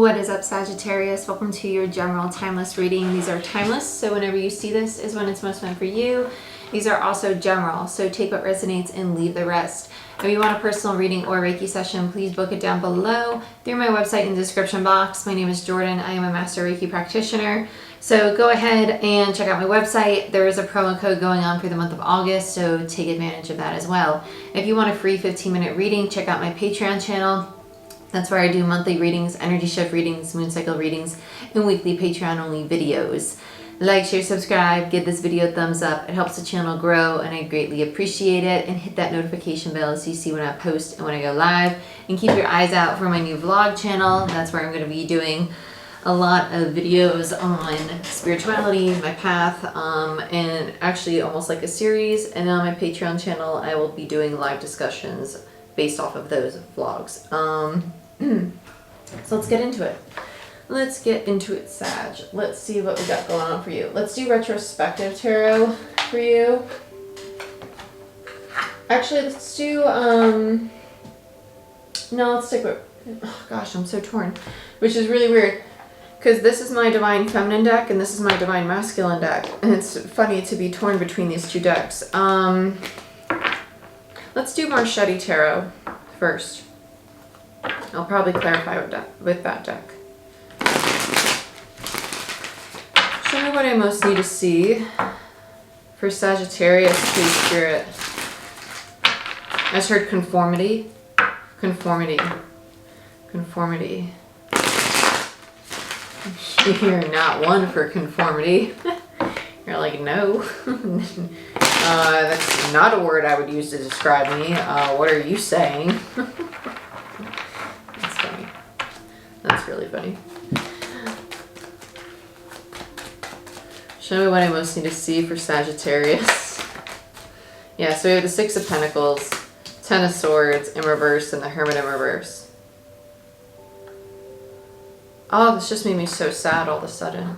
What is up, Sagittarius? Welcome to your general timeless reading. These are timeless, so whenever you see this is when it's most meant for you. These are also general, so take what resonates and leave the rest. If you want a personal reading or Reiki session, please book it down below through my website in the description box. My name is Jordyn. I am a master Reiki practitioner. So go ahead and check out my website. There is a promo code going on for the month of August, so take advantage of that as well. If you want a free 15-minute reading, check out my Patreon channel. That's where I do monthly readings, energy shift readings, moon cycle readings, and weekly Patreon-only videos. Like, share, subscribe, give this video a thumbs up. It helps the channel grow, and I greatly appreciate it. And hit that notification bell so you see when I post and when I go live. And keep your eyes out for my new vlog channel. That's where I'm going to be doing a lot of videos on spirituality, my path, and actually almost like a series. And on my Patreon channel, I will be doing live discussions based off of those vlogs. So let's get into it. Let's get into it, Sag. Let's see what we got going on for you. Let's do retrospective tarot for you. Actually, let's do, no, let's stick with, oh gosh, I'm so torn. Which is really weird, because this is my Divine Feminine deck, and this is my Divine Masculine deck. And it's funny to be torn between these two decks. Let's do Marchetti Tarot first. I'll probably clarify with that deck. Show me what I most need to see for Sagittarius, please, Spirit. I just heard conformity. Conformity. Conformity. You're not one for conformity. You're like, no. That's not a word I would use to describe me. What are you saying? That's funny. That's really funny. Show me what I most need to see for Sagittarius. Yeah, so we have the Six of Pentacles, Ten of Swords in reverse, and the Hermit in reverse. Oh, this just made me so sad all of a sudden.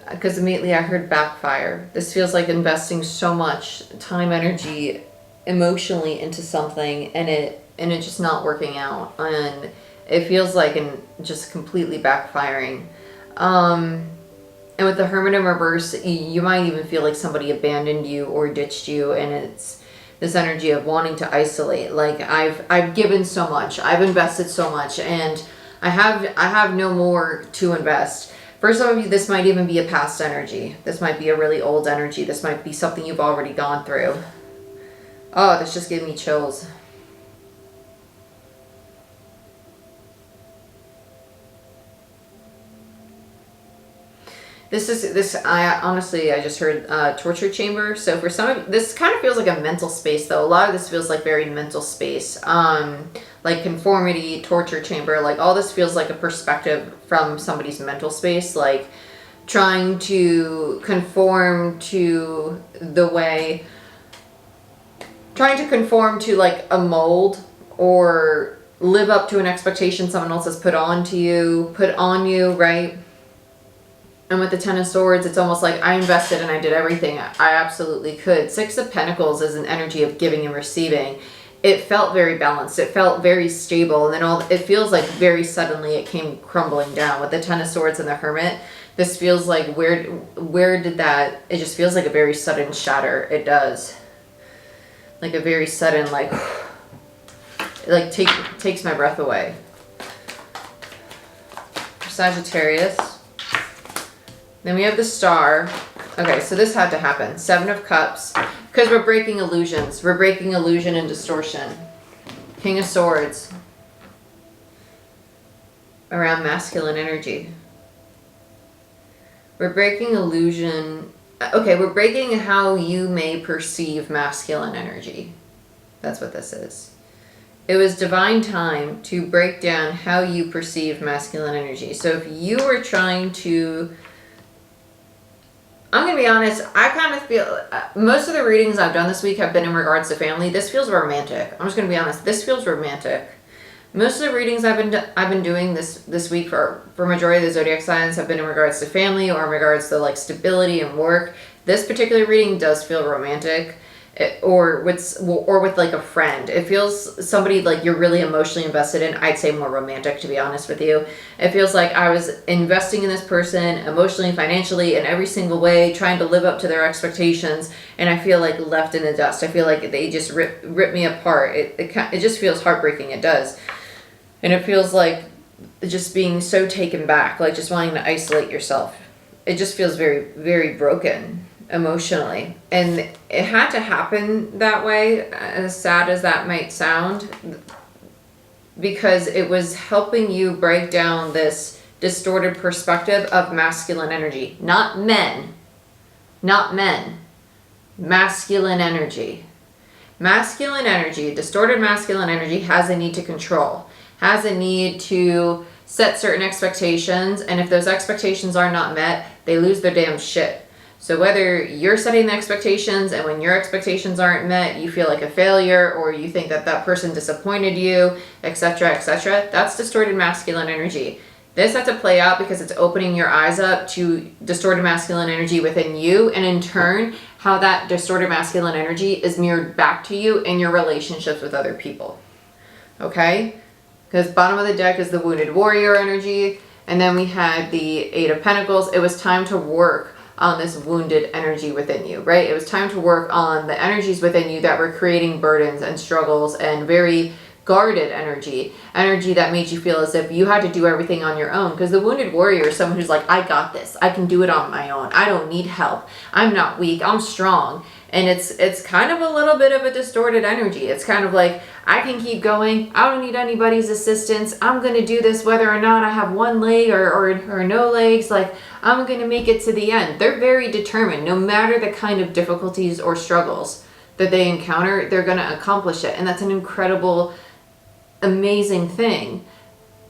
Because immediately I heard backfire. This feels like investing so much time, energy, emotionally into something, and it just not working out, and it feels like just completely backfiring. And with the Hermit in reverse, you might even feel like somebody abandoned you or ditched you, and it's this energy of wanting to isolate. Like I've given so much, I've invested so much, and I have no more to invest. For some of you, this might even be a past energy. This might be a really old energy. This might be something you've already gone through. Oh, this just gave me chills. I just heard torture chamber. So for some of this kind of feels like a mental space, though. A lot of this feels like very mental space. Like conformity, torture chamber, like all this feels like a perspective from somebody's mental space, like trying to conform to like a mold, or live up to an expectation someone else has put on you, right? And with the Ten of Swords, it's almost like I invested and I did everything I absolutely could. Six of Pentacles is an energy of giving and receiving. It felt very balanced. It felt very stable. And then it feels like very suddenly it came crumbling down. With the Ten of Swords and the Hermit, this feels like, where did that, it just feels like a very sudden shatter. It does. Like a very sudden, like, it like takes my breath away. Sagittarius. Then we have the Star. Okay, so this had to happen. Seven of Cups. Because we're breaking illusions. We're breaking illusion and distortion. King of Swords. Around masculine energy. We're breaking illusion. Okay, we're breaking how you may perceive masculine energy. That's what this is. It was divine time to break down how you perceive masculine energy. So if you were trying to... I'm going to be honest, I kind of feel, most of the readings I've done this week have been in regards to family. This feels romantic. I'm just going to be honest, this feels romantic. Most of the readings I've been doing this week for majority of the zodiac signs have been in regards to family, or in regards to like stability and work. This particular reading does feel romantic. or with like a friend. It feels somebody like you're really emotionally invested in. I'd say more romantic, to be honest with you. It feels like I was investing in this person emotionally, financially, in every single way, trying to live up to their expectations, and I feel like left in the dust. I feel like they just rip me apart. It just feels heartbreaking. It does. And it feels like just being so taken back, like just wanting to isolate yourself. It just feels very, very broken emotionally. And it had to happen that way, as sad as that might sound, because it was helping you break down this distorted perspective of masculine energy. Not men. Masculine energy. Masculine energy, distorted masculine energy, has a need to control, has a need to set certain expectations, and if those expectations are not met, they lose their damn shit. So whether you're setting the expectations and when your expectations aren't met, you feel like a failure, or you think that that person disappointed you, etc., that's distorted masculine energy. This has to play out because it's opening your eyes up to distorted masculine energy within you, and in turn, how that distorted masculine energy is mirrored back to you in your relationships with other people. Okay? Because bottom of the deck is the wounded warrior energy, and then we had the Eight of Pentacles. It was time to work on this wounded energy within you, right? It was time to work on the energies within you that were creating burdens and struggles and very guarded energy that made you feel as if you had to do everything on your own. Because the wounded warrior is someone who's like, I got this. I can do it on my own. I don't need help. I'm not weak. I'm strong. And it's kind of a little bit of a distorted energy. It's kind of like, I can keep going. I don't need anybody's assistance. I'm going to do this whether or not I have one leg or no legs. Like, I'm going to make it to the end. They're very determined. No matter the kind of difficulties or struggles that they encounter, they're going to accomplish it. And that's an incredible, amazing thing.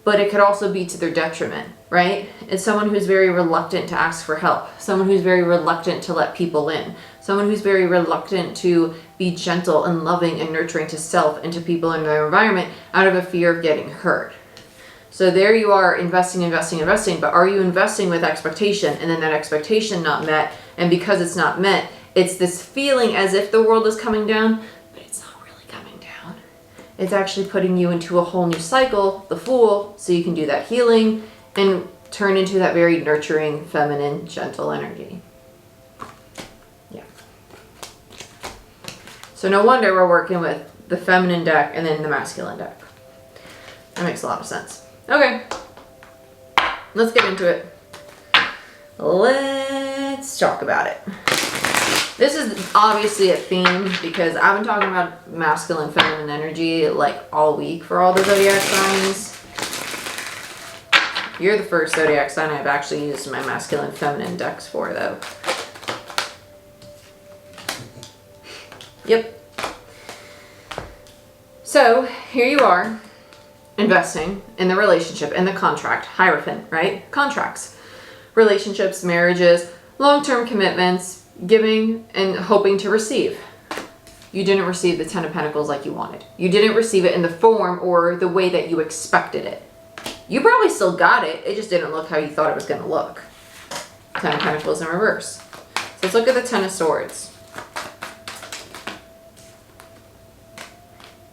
But it could also be to their detriment, right? It's someone who's very reluctant to ask for help. Someone who's very reluctant to let people in. Someone who's very reluctant to be gentle and loving and nurturing to self and to people in their environment out of a fear of getting hurt. So there you are, investing, but are you investing with expectation, and then that expectation not met, and because it's not met, it's this feeling as if the world is coming down, but it's not really coming down. It's actually putting you into a whole new cycle, the Fool, so you can do that healing and turn into that very nurturing, feminine, gentle energy. Yeah. So no wonder we're working with the feminine deck and then the masculine deck. That makes a lot of sense. Okay, let's get into it. Let's talk about it. This is obviously a theme because I've been talking about masculine, feminine energy like all week for all the zodiac signs. You're the first zodiac sign I've actually used my masculine, feminine decks for, though. Yep. So here you are. Investing in the relationship, in the contract, Hierophant, right? Contracts, relationships, marriages, long-term commitments, giving and hoping to receive. You didn't receive the Ten of Pentacles like you wanted. You didn't receive it in the form or the way that you expected it. You probably still got it. It just didn't look how you thought it was going to look. Ten of Pentacles in reverse. So let's look at the Ten of Swords.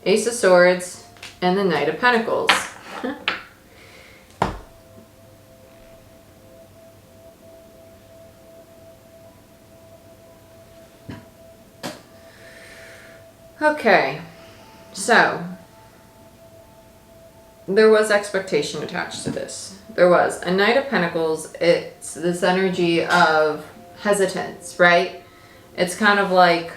Ace of Swords. And the Knight of Pentacles. Okay, so there was expectation attached to this. There was a Knight of Pentacles. It's this energy of hesitance, right? It's kind of like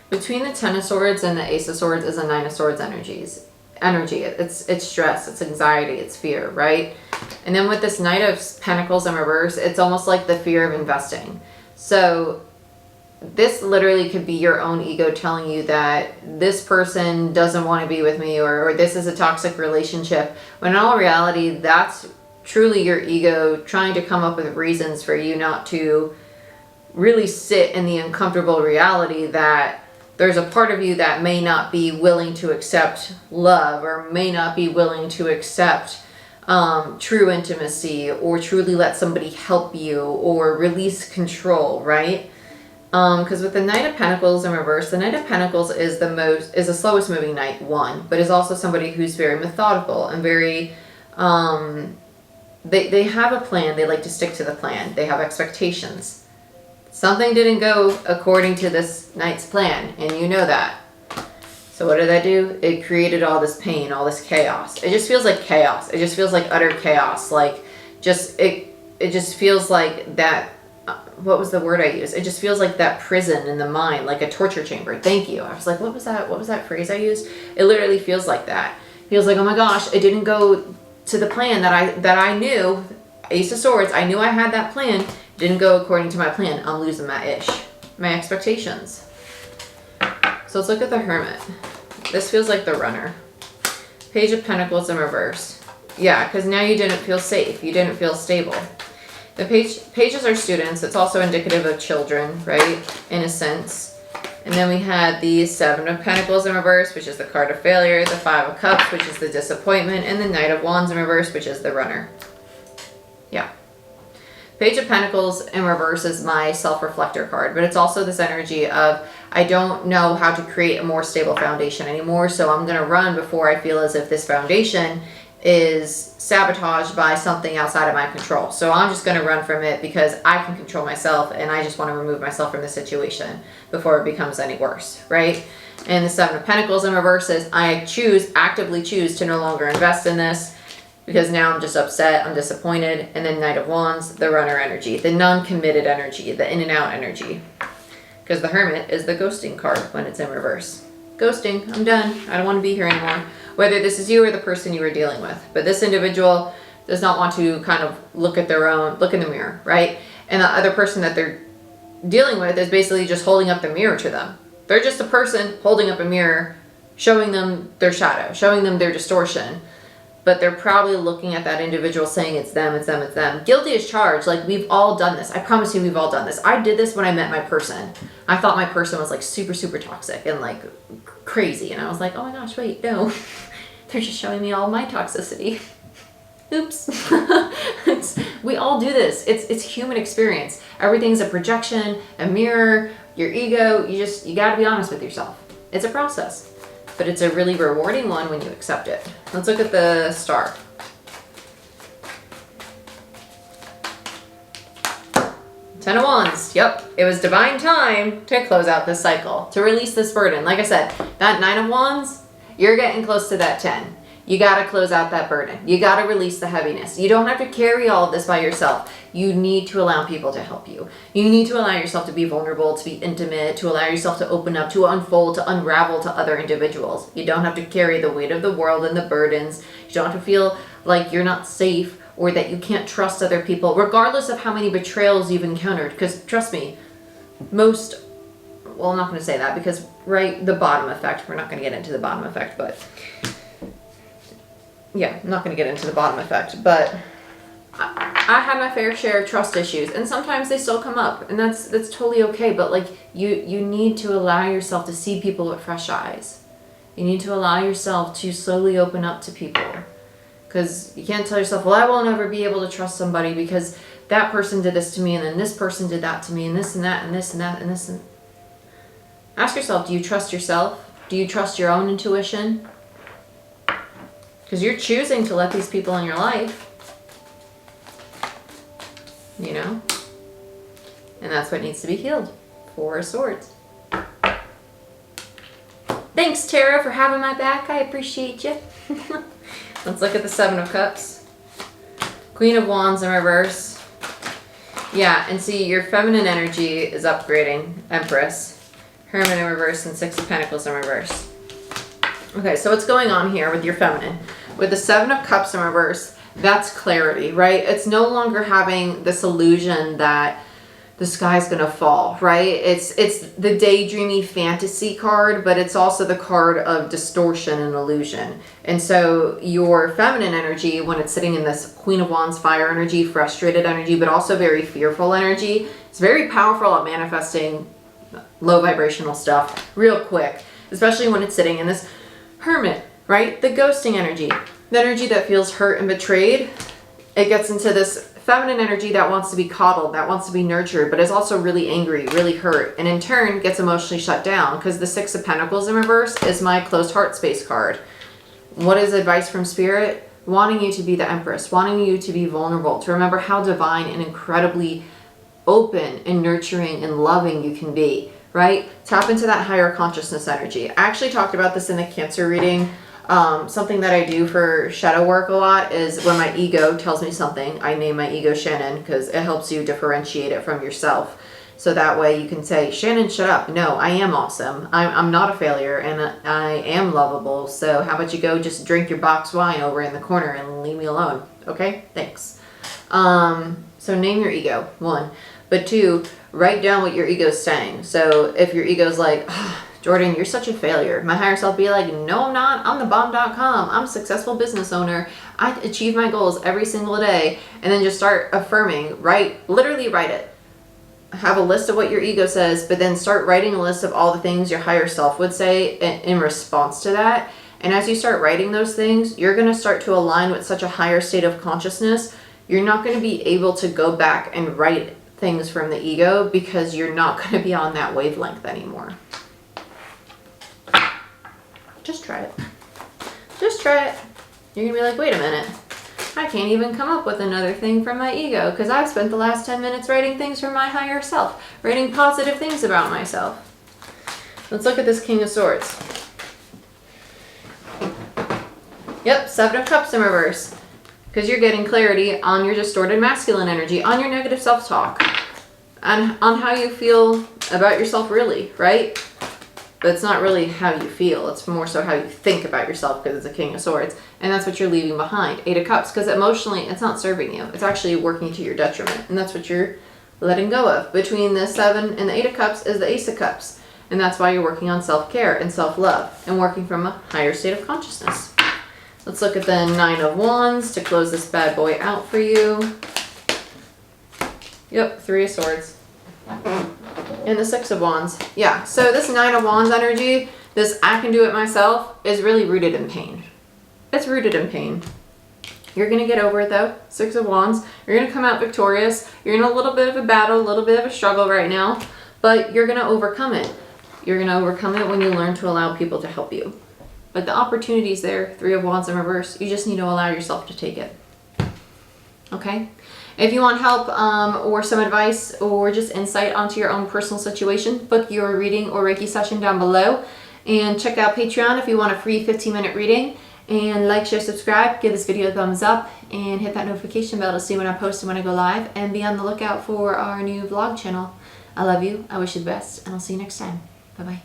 between the Ten of Swords and the Ace of Swords is a Nine of Swords energy. It's stress, it's anxiety, it's fear, right? And then with this Knight of Pentacles in reverse, it's almost like the fear of investing. So this literally could be your own ego telling you that this person doesn't want to be with me, or this is a toxic relationship, when in all reality, that's truly your ego trying to come up with reasons for you not to really sit in the uncomfortable reality that there's a part of you that may not be willing to accept love, or may not be willing to accept true intimacy, or truly let somebody help you, or release control, right? Because with the Knight of Pentacles in reverse, the Knight of Pentacles is the slowest moving knight, one, but is also somebody who's very methodical and very, they have a plan. They like to stick to the plan. They have expectations. Something didn't go according to this knight's plan, and you know that. So what did that do? It created all this pain, all this chaos. It just feels like chaos. It just feels like utter chaos. Like, it just feels like that. What was the word I used? It just feels like that prison in the mind, like a torture chamber. Thank you. I was like, what was that phrase I used? It literally feels like that. It feels like, oh my gosh, it didn't go to the plan that I knew. Ace of Swords, I knew I had that plan. It didn't go according to my plan. I'm losing my ish. My expectations. So let's look at the Hermit. This feels like the Runner. Page of Pentacles in reverse. Yeah, because now you didn't feel safe. You didn't feel stable. The pages are students. It's also indicative of children, right? In a sense. And then we had the Seven of Pentacles in reverse, which is the card of failure. The Five of Cups, which is the disappointment. And the Knight of Wands in reverse, which is the Runner. Yeah. Page of Pentacles in reverse is my self-reflector card, but it's also this energy of, I don't know how to create a more stable foundation anymore, so I'm going to run before I feel as if this foundation is sabotaged by something outside of my control. So I'm just going to run from it because I can control myself, and I just want to remove myself from the situation before it becomes any worse, right? And the Seven of Pentacles in reverse is, I actively choose to no longer invest in this, because now I'm just upset, I'm disappointed. And then Knight of Wands, the Runner energy, the non-committed energy, the in and out energy. Because the Hermit is the ghosting card when it's in reverse. Ghosting, I'm done. I don't want to be here anymore. Whether this is you or the person you were dealing with. But this individual does not want to kind of look in the mirror, right? And the other person that they're dealing with is basically just holding up the mirror to them. They're just a person holding up a mirror, showing them their shadow, showing them their distortion. But they're probably looking at that individual saying it's them, it's them, it's them. Guilty as charged. Like, we've all done this. I promise you we've all done this. I did this when I met my person. I thought my person was like super, super toxic and like crazy. And I was like, oh my gosh, wait, no. They're just showing me all my toxicity. Oops. We all do this. It's human experience. Everything's a projection, a mirror, your ego. You gotta be honest with yourself. It's a process. But it's a really rewarding one when you accept it. Let's look at the Star. Ten of Wands. Yep. It was divine time to close out this cycle, to release this burden. Like I said, that Nine of Wands, you're getting close to that 10. You got to close out that burden. You got to release the heaviness. You don't have to carry all of this by yourself. You need to allow people to help you. You need to allow yourself to be vulnerable, to be intimate, to allow yourself to open up, to unfold, to unravel to other individuals. You don't have to carry the weight of the world and the burdens. You don't have to feel like you're not safe or that you can't trust other people, regardless of how many betrayals you've encountered. Because trust me, I'm not going to say that because, right, the bottom effect, we're not going to get into the bottom effect, but yeah, I'm not going to get into the bottom effect, but I had my fair share of trust issues, and sometimes they still come up, and that's totally okay. But like, you need to allow yourself to see people with fresh eyes. You need to allow yourself to slowly open up to people, because you can't tell yourself, well, I will never be able to trust somebody because that person did this to me, and then this person did that to me, and this and that and this and that and this. And ask yourself, do you trust yourself? Do you trust your own intuition? Because you're choosing to let these people in your life, you know? And that's what needs to be healed. Four of Swords. Thanks, Tara, for having my back. I appreciate you. Let's look at the Seven of Cups. Queen of Wands in reverse. Yeah, and see, your feminine energy is upgrading. Empress. Hermit in reverse and Six of Pentacles in reverse. Okay, so what's going on here with your feminine? With the Seven of Cups in reverse, that's clarity, right? It's no longer having this illusion that the sky's gonna fall, right? It's the daydreamy fantasy card, but it's also the card of distortion and illusion. And so your feminine energy, when it's sitting in this Queen of Wands fire energy, frustrated energy, but also very fearful energy, it's very powerful at manifesting low vibrational stuff real quick, especially when it's sitting in this Hermit, right? The ghosting energy. the energy that feels hurt and betrayed, it gets into this feminine energy that wants to be coddled, that wants to be nurtured, but is also really angry, really hurt, and in turn gets emotionally shut down, because the Six of Pentacles in reverse is my closed heart space card. What is advice from Spirit? Wanting you to be the Empress, wanting you to be vulnerable, to remember how divine and incredibly open and nurturing and loving you can be, right? Tap into that higher consciousness energy. I actually talked about this in the Cancer reading. Something that I do for shadow work a lot is when my ego tells me something, I name my ego Shannon, because it helps you differentiate it from yourself. So that way you can say, Shannon, shut up. No, I am awesome. I'm not a failure, and I am lovable. So how about you go just drink your box wine over in the corner and leave me alone? Okay, thanks. So name your ego, 1. But 2, write down what your ego's saying. So if your ego's like, oh, Jordyn, you're such a failure, my higher self be like, no, I'm not. I'm the bomb.com. I'm a successful business owner. I achieve my goals every single day. And then just start affirming. Literally write it. Have a list of what your ego says, but then start writing a list of all the things your higher self would say in response to that. And as you start writing those things, you're going to start to align with such a higher state of consciousness. You're not going to be able to go back and write things from the ego, because you're not going to be on that wavelength anymore. Just try it. Just try it. You're going to be like, wait a minute. I can't even come up with another thing from my ego, because I've spent the last 10 minutes writing things from my higher self, writing positive things about myself. Let's look at this King of Swords. Yep, 7 of Cups in reverse. Because you're getting clarity on your distorted masculine energy, on your negative self-talk, on how you feel about yourself really, right? But it's not really how you feel. It's more so how you think about yourself, because it's a King of Swords. And that's what you're leaving behind. 8 of Cups, because emotionally, it's not serving you. It's actually working to your detriment. And that's what you're letting go of. Between the 7 and the 8 of Cups is the Ace of Cups. And that's why you're working on self-care and self-love and working from a higher state of consciousness. Let's look at the 9 of Wands to close this bad boy out for you. Yep, 3 of Swords. And the 6 of Wands. Yeah, so this 9 of Wands energy, this I can do it myself, is really rooted in pain. It's rooted in pain. You're going to get over it though. 6 of Wands. You're going to come out victorious. You're in a little bit of a battle, a little bit of a struggle right now, but you're going to overcome it. You're going to overcome it when you learn to allow people to help you. But the opportunity's there. 3 of Wands in reverse. You just need to allow yourself to take it. Okay? If you want help or some advice or just insight onto your own personal situation, book your reading or Reiki session down below. And check out Patreon if you want a free 15-minute reading. And like, share, subscribe, give this video a thumbs up, and hit that notification bell to see when I post and when I go live. And be on the lookout for our new vlog channel. I love you. I wish you the best. And I'll see you next time. Bye-bye.